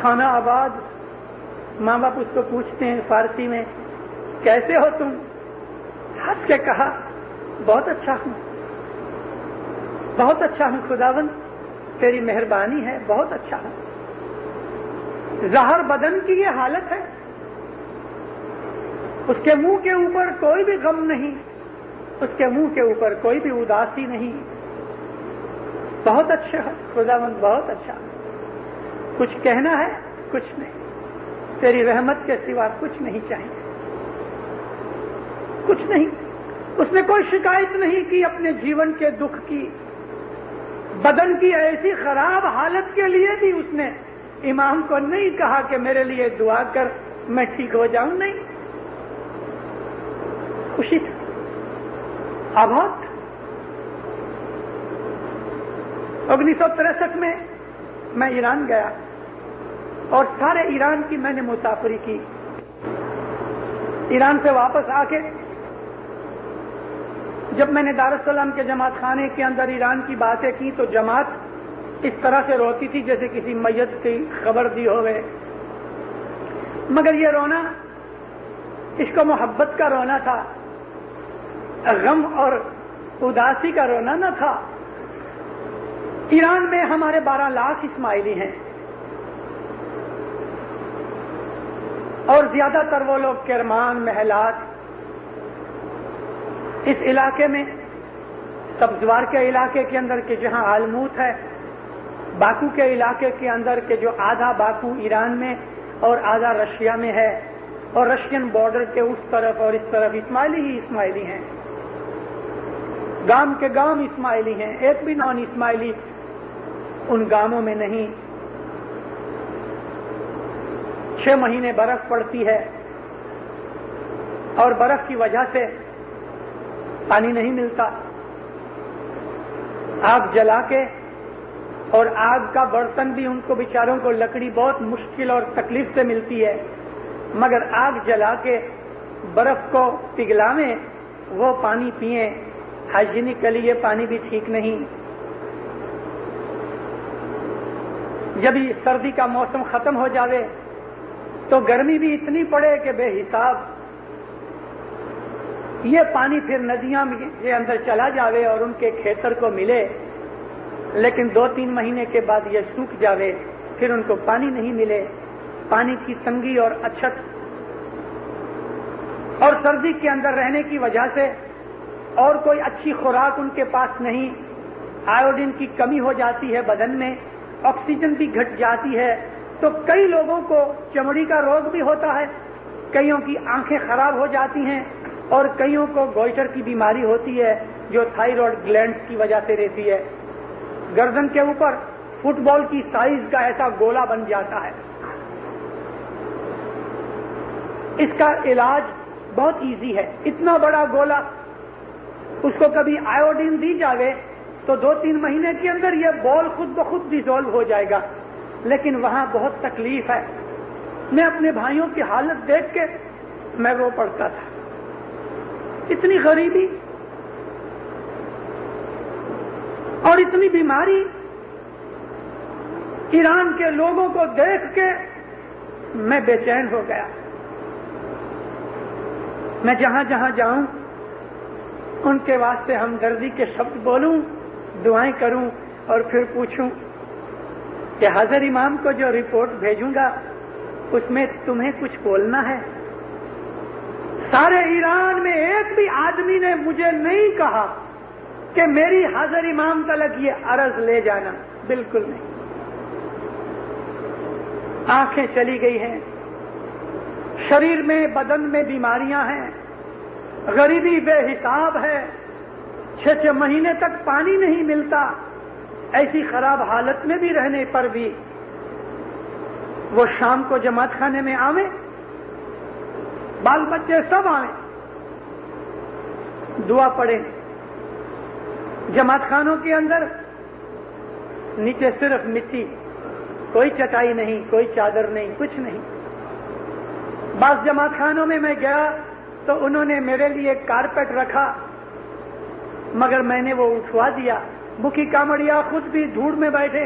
خانہ آباد ماں باپ اس کو پوچھتے ہیں فارسی میں، کیسے ہو تم؟ ہنس کے کہا، بہت اچھا ہوں، بہت اچھا ہوں خداوند، تیری مہربانی ہے، بہت اچھا ہوں. ظاہر بدن کی یہ حالت ہے، اس کے منہ کے اوپر کوئی بھی غم نہیں، اس کے منہ کے اوپر کوئی بھی اداسی نہیں. بہت اچھا ہے خداوند، بہت اچھا. کچھ کہنا ہے؟ کچھ نہیں، تیری رحمت کے سوا کچھ نہیں چاہیے، کچھ نہیں. اس نے کوئی شکایت نہیں کی اپنے جیون کے دکھ کی. بدن کی ایسی خراب حالت کے لیے بھی اس نے امام کو نہیں کہا کہ میرے لیے دعا کر میں ٹھیک ہو جاؤں. نہیں، خوشی تھی، آباد. 1963 میں میں ایران گیا اور سارے ایران کی میں نے مسافری کی. ایران سے واپس آ کے جب میں نے دارالسلام کے جماعت خانے کے اندر ایران کی باتیں کی تو جماعت اس طرح سے روتی تھی جیسے کسی میت کی خبر دی ہوئے. مگر یہ رونا عشق و محبت کا رونا تھا، غم اور اداسی کا رونا نہ تھا. ایران میں ہمارے 12 لاکھ اسماعیلی ہیں اور زیادہ تر وہ لوگ کرمان، محلات، اس علاقے میں سبزوار کے علاقے کے اندر کہ جہاں آلموت ہے، باکو کے علاقے کے اندر کہ جو آدھا باکو ایران میں اور آدھا رشیا میں ہے، اور رشین بارڈر کے اس طرف اور اس طرف اسماعیلی ہی اسماعیلی ہیں. گام کے گام اسماعیلی ہیں، ایک بھی نان اسماعیلی ان گاموں میں نہیں. 6 مہینے برف پڑتی ہے اور برف کی وجہ سے پانی نہیں ملتا. آگ جلا کے، اور آگ کا برتن بھی ان کو بیچاروں کو لکڑی بہت مشکل اور تکلیف سے ملتی ہے، مگر آگ جلا کے برف کو پگھلاویں، وہ پانی پئیں. ہائیجینکلی یہ پانی بھی ٹھیک نہیں. جب سردی کا موسم ختم ہو جاوے تو گرمی بھی اتنی پڑے کہ بے حساب. یہ پانی پھر ندیاں کے اندر چلا جاوے اور ان کے کھیتر کو ملے لیکن 2-3 مہینے کے بعد یہ سوکھ جاوے، پھر ان کو پانی نہیں ملے، پانی کی تنگی اور اچھت اور سردی کے اندر رہنے کی وجہ سے اور کوئی اچھی خوراک ان کے پاس نہیں، آیوڈین کی کمی ہو جاتی ہے بدن میں، آکسیجن بھی گھٹ جاتی ہے، تو کئی لوگوں کو چمڑی کا روگ بھی ہوتا ہے، کئیوں کی آنکھیں خراب ہو جاتی ہیں اور کئیوں کو گوئٹر کی بیماری ہوتی ہے جو تھائرائیڈ گلینڈز کی وجہ سے رہتی ہے، گردن کے اوپر فٹ بال کی سائز کا ایسا گولا بن جاتا ہے۔ اس کا علاج بہت ایزی ہے، اتنا بڑا گولا اس کو کبھی آیوڈین دی جاوے تو 2-3 مہینے کے اندر یہ بال خود بخود ڈیزولو ہو جائے گا، لیکن وہاں بہت تکلیف ہے۔ میں اپنے بھائیوں کی حالت دیکھ کے میں رو پڑتا تھا، اتنی غریبی اور اتنی بیماری، ایران کے لوگوں کو دیکھ کے میں بے چین ہو گیا۔ میں جہاں جہاں جاؤں ان کے واسطے ہمدردی کے شبد بولوں، دعائیں کروں اور پھر پوچھوں کہ حاضر امام کو جو رپورٹ بھیجوں گا اس میں تمہیں کچھ بولنا ہے؟ سارے ایران میں ایک بھی آدمی نے مجھے نہیں کہا کہ میری حاضر امام تلک یہ عرض لے جانا، بالکل نہیں۔ آنکھیں چلی گئی ہیں، شریر میں بدن میں بیماریاں ہیں، غریبی بے حساب ہے، 6 مہینے تک پانی نہیں ملتا، ایسی خراب حالت میں بھی رہنے پر بھی وہ شام کو جماعت خانے میں آویں، بال بچے سب آئیں، دعا پڑھیں۔ جماعت خانوں کے اندر نیچے صرف مٹی، کوئی چٹائی نہیں، کوئی چادر نہیں، کچھ نہیں۔ بعض جماعت خانوں میں گیا تو انہوں نے میرے لیے کارپیٹ رکھا، مگر میں نے وہ اٹھوا دیا۔ مکھی کامڑیا خود بھی دھوڑ میں بیٹھے۔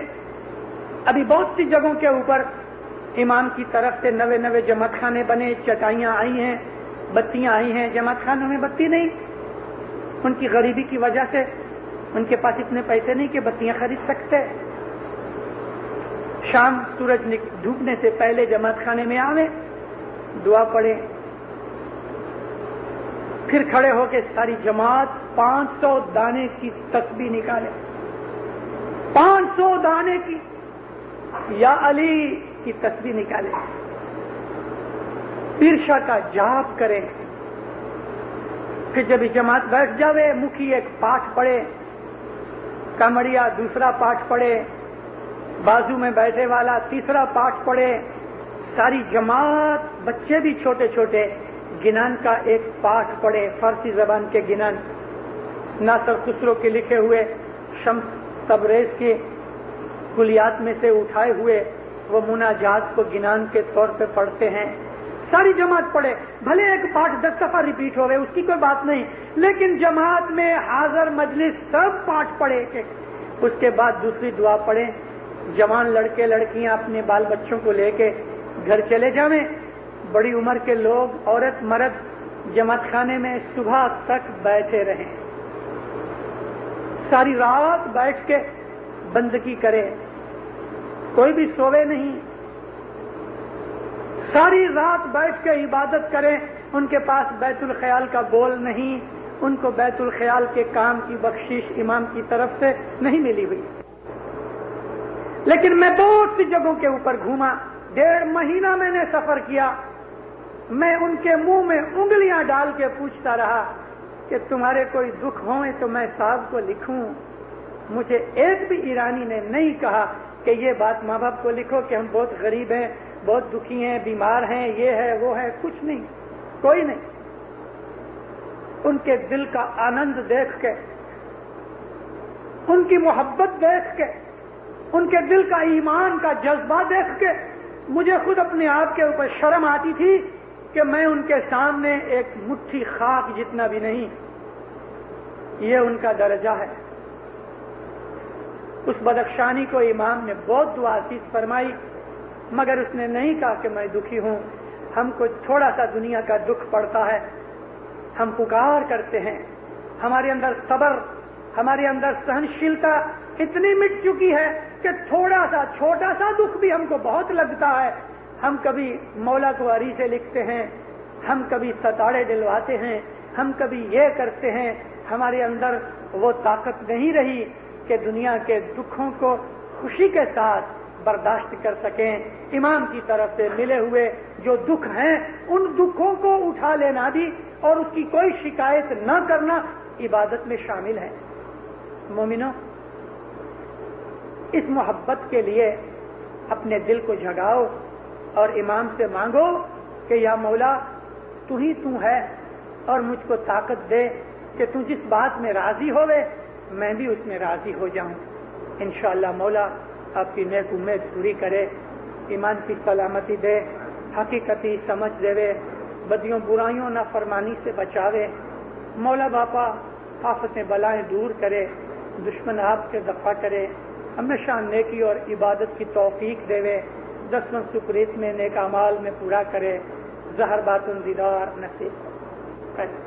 ابھی بہت سی جگہوں کے اوپر امام کی طرف سے نوے جماعت خانے بنے، چٹائیاں آئی ہیں، بتیاں آئی ہیں۔ جماعت خانوں میں بتی نہیں، ان کی غریبی کی وجہ سے ان کے پاس اتنے پیسے نہیں کہ بتیاں خرید سکتے۔ شام سورج ڈوبنے سے پہلے جماعت خانے میں آویں، دعا پڑھیں، پھر کھڑے ہو کے ساری جماعت 500 دانے کی تسبیح نکالے، 500 دانے کی یا علی کی تسبیح نکالے، پیر شاہ کا جاپ کریں۔ پھر جب جماعت بیٹھ جاوے، مکھی ایک پاٹھ پڑھے، کمڑیا دوسرا پاٹھ پڑھے، بازو میں بیٹھے والا تیسرا پاٹھ پڑھے، ساری جماعت بچے بھی چھوٹے چھوٹے گنان کا ایک پاٹھ پڑھے، فارسی زبان کے گنان، ناصر خسرو کے لکھے ہوئے، شمس تبریز کے کلیات میں سے اٹھائے ہوئے وہ مناجات کو گنان کے طور پہ پڑھتے ہیں۔ ساری جماعت پڑھے، بھلے ایک پاٹھ 10 دفعہ ریپیٹ ہو گئے، اس کی کوئی بات نہیں، لیکن جماعت میں حاضر مجلس سب پاٹھ پڑھے کہ اس کے بعد دوسری دعا پڑھیں۔ جوان لڑکے لڑکیاں اپنے بال بچوں کو لے کے گھر چلے جاویں، بڑی عمر کے لوگ، عورت مرد جماعت خانے میں صبح تک بیٹھے رہیں، ساری رات بیٹھ کے بندگی کرے، کوئی بھی سوے نہیں، ساری رات بیٹھ کے عبادت کریں۔ ان کے پاس بیت الخیال کا بول نہیں، ان کو بیت الخیال کے کام کی بخشش امام کی طرف سے نہیں ملی ہوئی۔ لیکن میں بہت سی جگہوں کے اوپر گھوما، 1.5 مہینہ میں نے سفر کیا، میں ان کے منہ میں انگلیاں ڈال کے پوچھتا رہا کہ تمہارے کوئی دکھ ہوئے تو میں صاحب کو لکھوں۔ مجھے ایک بھی ایرانی نے نہیں کہا کہ یہ بات ماں باپ کو لکھو کہ ہم بہت غریب ہیں، بہت دکھی ہیں، بیمار ہیں، یہ ہے وہ ہے، کچھ نہیں، کوئی نہیں۔ ان کے دل کا آنند دیکھ کے، ان کی محبت دیکھ کے، ان کے دل کا ایمان کا جذبہ دیکھ کے مجھے خود اپنے آپ کے اوپر شرم آتی تھی کہ میں ان کے سامنے ایک مٹھی خاک جتنا بھی نہیں، یہ ان کا درجہ ہے۔ اس بدخشانی کو امام نے بہت دعا عزیز فرمائی، مگر اس نے نہیں کہا کہ میں دکھی ہوں۔ ہم کو تھوڑا سا دنیا کا دکھ پڑتا ہے، ہم پکار کرتے ہیں، ہمارے اندر صبر، ہمارے اندر سہنشیلتا اتنی مٹ چکی ہے کہ تھوڑا سا چھوٹا سا دکھ بھی ہم کو بہت لگتا ہے. ہم کبھی مولا کو عریضے لکھتے ہیں, ہم کبھی ستاڑے دلواتے ہیں, ہم کبھی یہ کرتے ہیں. ہمارے اندر وہ طاقت نہیں رہی کہ دنیا کے دکھوں کو خوشی کے ساتھ برداشت کر سکیں. امام کی طرف سے ملے ہوئے جو دکھ ہیں ان دکھوں کو اٹھا لینا بھی اور اس کی کوئی شکایت نہ کرنا عبادت میں شامل ہے. مومنوں, اس محبت کے لیے اپنے دل کو جگاؤ اور امام سے مانگو کہ یا مولا تو ہی تو ہے اور مجھ کو طاقت دے کہ تو جس بات میں راضی ہوئے میں بھی اس میں راضی ہو جاؤں. انشاءاللہ مولا آپ کی نیک امید پوری کرے, ایمان کی سلامتی دے, حقیقتی سمجھ دے, بدیوں برائیوں نافرمانی سے بچاوے. مولا باپا آفتیں بلائیں دور کرے, دشمن آپ سے دفع کرے, ہمیشہ نیکی اور عبادت کی توفیق دے, 10 سکریت میں نیک اعمال میں پورا کرے, زہر باطن دیدار نصیب کرے.